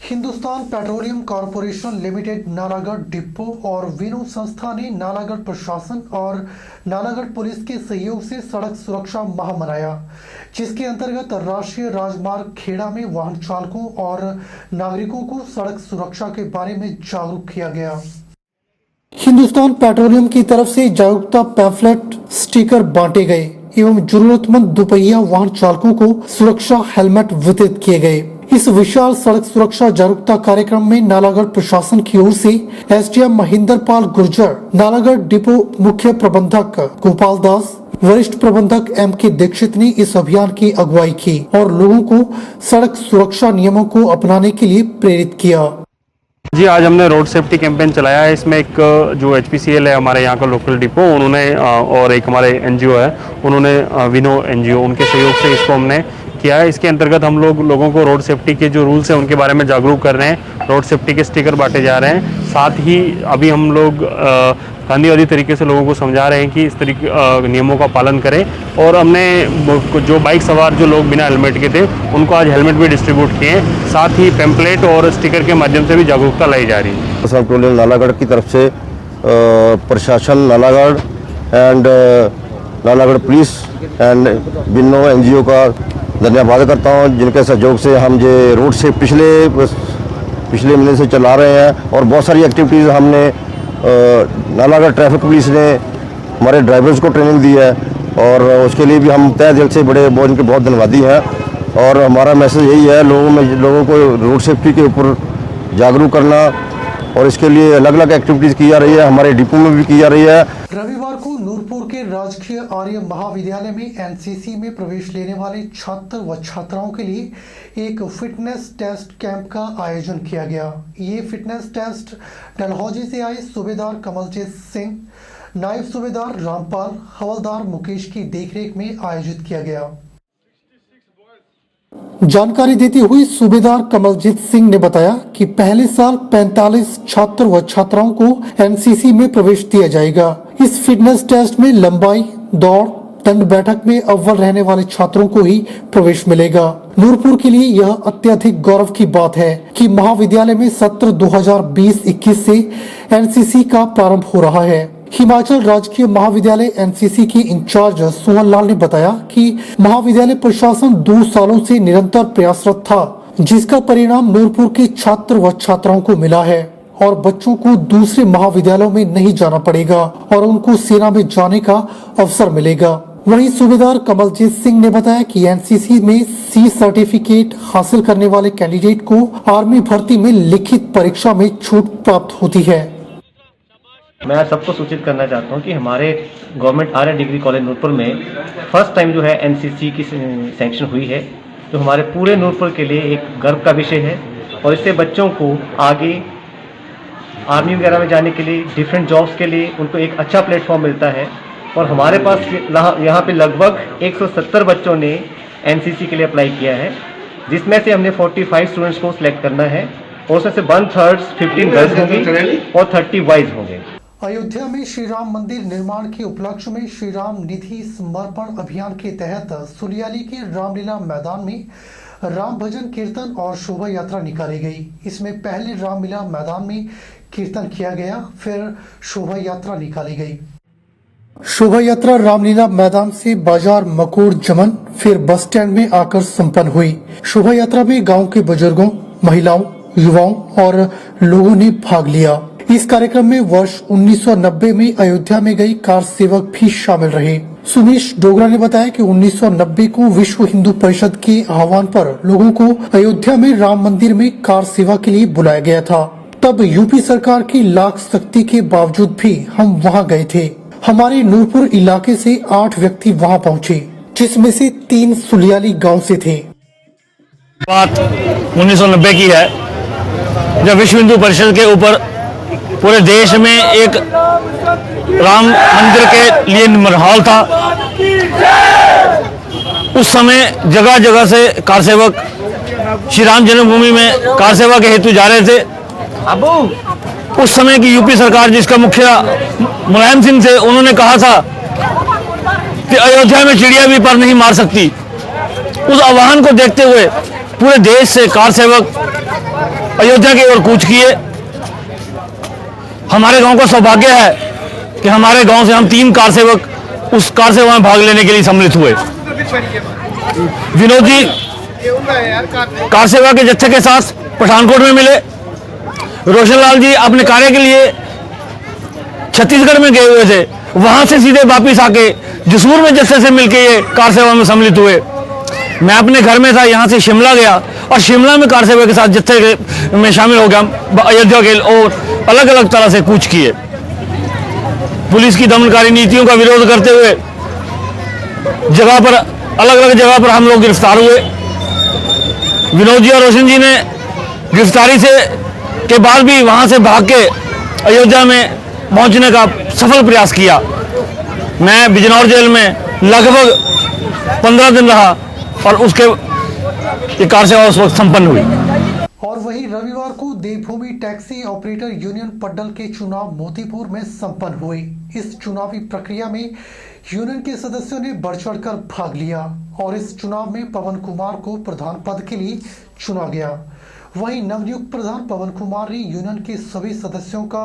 Hindustan petroleum corporation limited Nalagarh depot और विनो संस्था ने नालागढ़ प्रशासन और नालागढ़ पुलिस के सहयोग से सड़क सुरक्षा माह मनाया, जिसके अंतर्गत राष्ट्रीय राजमार्ग खेड़ा में वाहन चालकों और नागरिकों को सड़क सुरक्षा के बारे में जागरूक किया गया। हिंदुस्तान पेट्रोलियम की तरफ से जागरूकता पैम्फलेट, स्टिकर बांटे गए एवं जरूरतमंद दोपहिया वाहन चालकों को सुरक्षा हेलमेट वितरित किए गए। इस विशाल सड़क सुरक्षा जागरूकता कार्यक्रम में नालागढ़ प्रशासन की ओर से एसडीएम महेंद्र पाल गुर्जर, नालागढ़ डिपो मुख्य प्रबंधक गोपाल दास, वरिष्ठ प्रबंधक एम.के. दीक्षित ने इस अभियान की अगुवाई की और लोगों को सड़क सुरक्षा नियमों को अपनाने के लिए प्रेरित किया। जी, आज हमने रोड सेफ्टी कैंपेन चलाया है। इसमें एक जो एचपीसीएल है हमारे यहाँ का लोकल डिपो, उन्होंने और एक हमारे एनजीओ है, उन्होंने विनो एनजीओ, उनके सहयोग से इसको हमने किया है। इसके अंतर्गत हम लोगों को रोड सेफ्टी के जो रूल्स हैं उनके बारे में जागरूक कर रहे हैं। रोड सेफ्टी के स्टिकर बांटे जा रहे हैं। साथ ही अभी हम लोग गांधीवादी तरीके से लोगों को समझा रहे हैं कि इस तरीके नियमों का पालन करें। और हमने जो बाइक सवार जो लोग बिना हेलमेट के थे उनको आज हेलमेट भी डिस्ट्रीब्यूट किए। साथ ही पैम्पलेट और स्टिकर के माध्यम से भी जागरूकता लाई जा रही है। पेट्रोलियम नालागढ़ की तरफ से प्रशासन Nalagarh and Nalagarh police and विनो एनजीओ का धन्यवाद करता हूँ, जिनके सहयोग से हम ये रोड से पिछले महीने से चला रहे हैं। और बहुत सारी एक्टिविटीज़ हमने नालागढ़ ट्रैफिक पुलिस ने हमारे ड्राइवर्स को ट्रेनिंग दी है और उसके लिए भी हम तहे दिल से इनके बहुत धन्यवादी हैं। और हमारा मैसेज यही है लोगों को रोड सेफ्टी के ऊपर जागरूक करना, और इसके लिए अलग अलग एक्टिविटीज की जा रही है, हमारे डिपो में भी की जा रही है। रविवार को नूरपुर के राजकीय आर्य महाविद्यालय में एनसीसी में प्रवेश लेने वाले छात्र व छात्राओं के लिए एक फिटनेस टेस्ट कैंप का आयोजन किया गया। ये फिटनेस टेस्ट डलहौजी से आए सूबेदार कमलजीत सिंह, नायब सूबेदार रामपाल, हवलदार मुकेश की देखरेख में आयोजित किया गया। जानकारी देते हुए सूबेदार कमलजीत सिंह ने बताया कि पहले साल 45 छात्र व छात्राओं को एनसीसी में प्रवेश दिया जाएगा। इस फिटनेस टेस्ट में लंबाई, दौड़, दंड बैठक में अव्वल रहने वाले छात्रों को ही प्रवेश मिलेगा। नूरपुर के लिए यह अत्यधिक गौरव की बात है कि महाविद्यालय में सत्र 2020-21 से एनसीसी का प्रारंभ हो रहा है। हिमाचल राजकीय महाविद्यालय एनसीसी के इंचार्ज सोहन लाल ने बताया कि महाविद्यालय प्रशासन 2 सालों से निरंतर प्रयासरत था, जिसका परिणाम नूरपुर के छात्र व छात्राओं को मिला है और बच्चों को दूसरे महाविद्यालयों में नहीं जाना पड़ेगा और उनको सेना में जाने का अवसर मिलेगा। वहीं सूबेदार कमलजीत सिंह ने बताया कि एनसीसी में सी सर्टिफिकेट हासिल करने वाले कैंडिडेट को आर्मी भर्ती में लिखित परीक्षा में छूट प्राप्त होती है। मैं आज सबको सूचित करना चाहता हूं कि हमारे गवर्नमेंट आर्य डिग्री कॉलेज नूरपुर में फर्स्ट टाइम जो है एनसीसी की सैंक्शन हुई है, जो हमारे पूरे नूरपुर के लिए एक गर्व का विषय है। और इससे बच्चों को आगे आर्मी वगैरह में जाने के लिए, डिफरेंट जॉब्स के लिए उनको एक अच्छा प्लेटफॉर्म मिलता है। और हमारे पास यहाँ पे लगभग 170 बच्चों ने एनसीसी के लिए अप्लाई किया है, जिसमें से हमने 45 स्टूडेंट्स को सिलेक्ट करना है और उसमें से 1/3 15 गर्ल्स होंगी और 30 बॉयज होंगे। अयोध्या में श्री राम मंदिर निर्माण के उपलक्ष्य में श्री राम निधि समर्पण अभियान के तहत सुलियाली के रामलीला मैदान में राम भजन कीर्तन और शोभा यात्रा निकाली गई। इसमें पहले रामलीला मैदान में कीर्तन किया गया, फिर शोभा यात्रा निकाली गई। शोभा यात्रा रामलीला मैदान से बाजार मकोड़ जमन, फिर बस स्टैंड में आकर संपन्न हुई। शोभा यात्रा में गाँव के बुजुर्गों, महिलाओं, युवाओं और लोगों ने भाग लिया। इस कार्यक्रम में वर्ष 1990 में अयोध्या में गई कार सेवक भी शामिल रहे। सुमेश डोगरा ने बताया कि 1990 को विश्व हिंदू परिषद के आह्वान पर लोगों को अयोध्या में राम मंदिर में कार सेवा के लिए बुलाया गया था। तब यूपी सरकार की लाख सख्ती के बावजूद भी हम वहां गए थे। हमारे नूरपुर इलाके से 8 व्यक्ति वहां पहुंचे, जिसमें से 3 सुलियाली गाँव से थे। बात 1990 की है, जब विश्व हिंदू परिषद के ऊपर पूरे देश में एक राम मंदिर के लिए माहौल था। उस समय जगह जगह से कार सेवक श्री राम जन्मभूमि में कार सेवा के हेतु जा रहे थे। उस समय की यूपी सरकार, जिसका मुखिया मुलायम सिंह थे, उन्होंने कहा था कि अयोध्या में चिड़िया भी पर नहीं मार सकती। उस आह्वान को देखते हुए पूरे देश से कार सेवक अयोध्या की ओर कूच किए। हमारे गांव का सौभाग्य है कि हमारे गांव से हम 3 कार सेवक उस कार सेवा में भाग लेने के लिए सम्मिलित हुए। विनोद जी कार सेवा के जत्थे के साथ पठानकोट में मिले। रोशनलाल जी अपने कार्य के लिए छत्तीसगढ़ में गए हुए थे, वहां से सीधे वापिस आके जसूर में जत्थे से मिलके ये कार सेवा में सम्मिलित हुए। मैं अपने घर में था, यहाँ से शिमला गया और शिमला में कार सेवा के साथ जत्थे में शामिल हो गया। अयोध्या के और अलग अलग तरह से कूच किए। पुलिस की दमनकारी नीतियों का विरोध करते हुए जगह पर अलग अलग जगह पर हम लोग गिरफ्तार हुए। विनोद जी और रोशन जी ने गिरफ्तारी से के बाद भी वहां से भाग के अयोध्या में पहुंचने का सफल प्रयास किया। मैं बिजनौर जेल में लगभग 15 दिन रहा और उसके ये कार सेवा उस वक्त संपन्न हुई। और वहीं रविवार को देवभूमि टैक्सी ऑपरेटर यूनियन पड्डल के चुनाव मोतीपुर में संपन्न हुए। इस चुनावी प्रक्रिया में यूनियन के सदस्यों ने बढ़ चढ़कर भाग लिया और इस चुनाव में पवन कुमार को प्रधान पद के लिए चुना गया। वहीं नवनियुक्त प्रधान पवन कुमार ने यूनियन के सभी सदस्यों का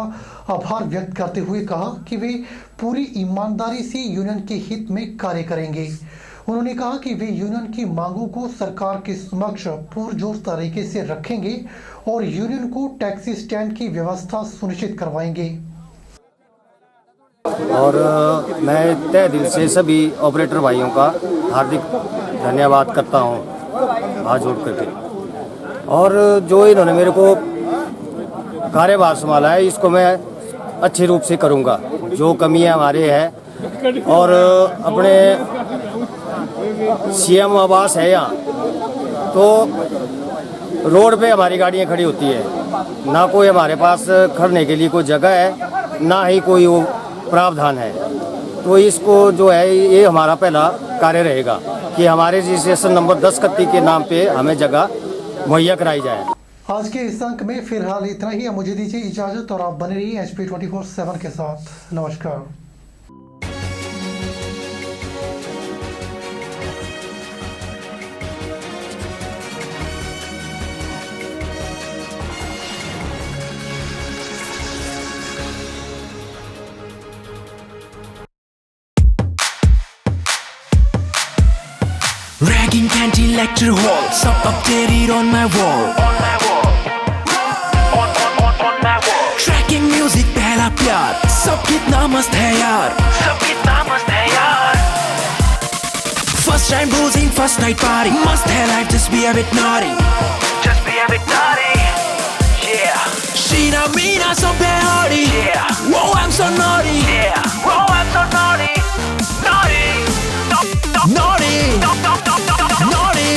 आभार व्यक्त करते हुए कहा कि वे पूरी ईमानदारी से यूनियन के हित में कार्य करेंगे। उन्होंने कहा कि वे यूनियन की मांगों को सरकार के समक्ष पुरजोर तरीके से रखेंगे और यूनियन को टैक्सी स्टैंड की व्यवस्था सुनिश्चित करवाएंगे। और मैं तहे दिल से सभी ऑपरेटर भाइयों का हार्दिक धन्यवाद करता हूं हाथ जोड़ करके। और जो इन्होंने मेरे को कार्यभार संभाला है इसको मैं अच्छे रूप से करूंगा। जो कमियां हमारे हैं और अपने सीएम आवास है यहाँ, तो रोड पे हमारी गाड़ियाँ खड़ी होती है, ना कोई हमारे पास खड़ने के लिए कोई जगह है, ना ही कोई वो प्रावधान है। तो इसको जो है ये हमारा पहला कार्य रहेगा कि हमारे रजिस्ट्रेशन नंबर 10 कत्ती के नाम पे हमें जगह मुहैया कराई जाए। आज के इस अंक में फिलहाल इतना ही। मुझे दीजिए इजाजत और आप बने रहिए HP 24/7 के साथ। नमस्कार। Ragging canteen lecture hall, सब updated on my wall. On my wall. Tracking music पहला प्यार, सब कितना मस्त है यार. First time boozing, first night party, must है life, just be a bit naughty. Yeah. Sheena Meena so naughty. Yeah. Whoa, I'm so naughty. Yeah. Whoa, I'm so naughty. Naughty. Naughty. Naughty.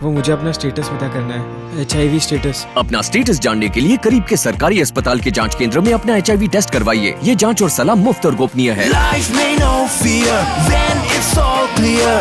वो मुझे अपना status पता करना है, HIV status. अपना status जानने के लिए करीब के सरकारी अस्पताल के जांच केंद्र में अपना HIV टेस्ट करवाइए। ये जांच और सलाह मुफ्त और गोपनीय है। Life may no fear when it's all clear.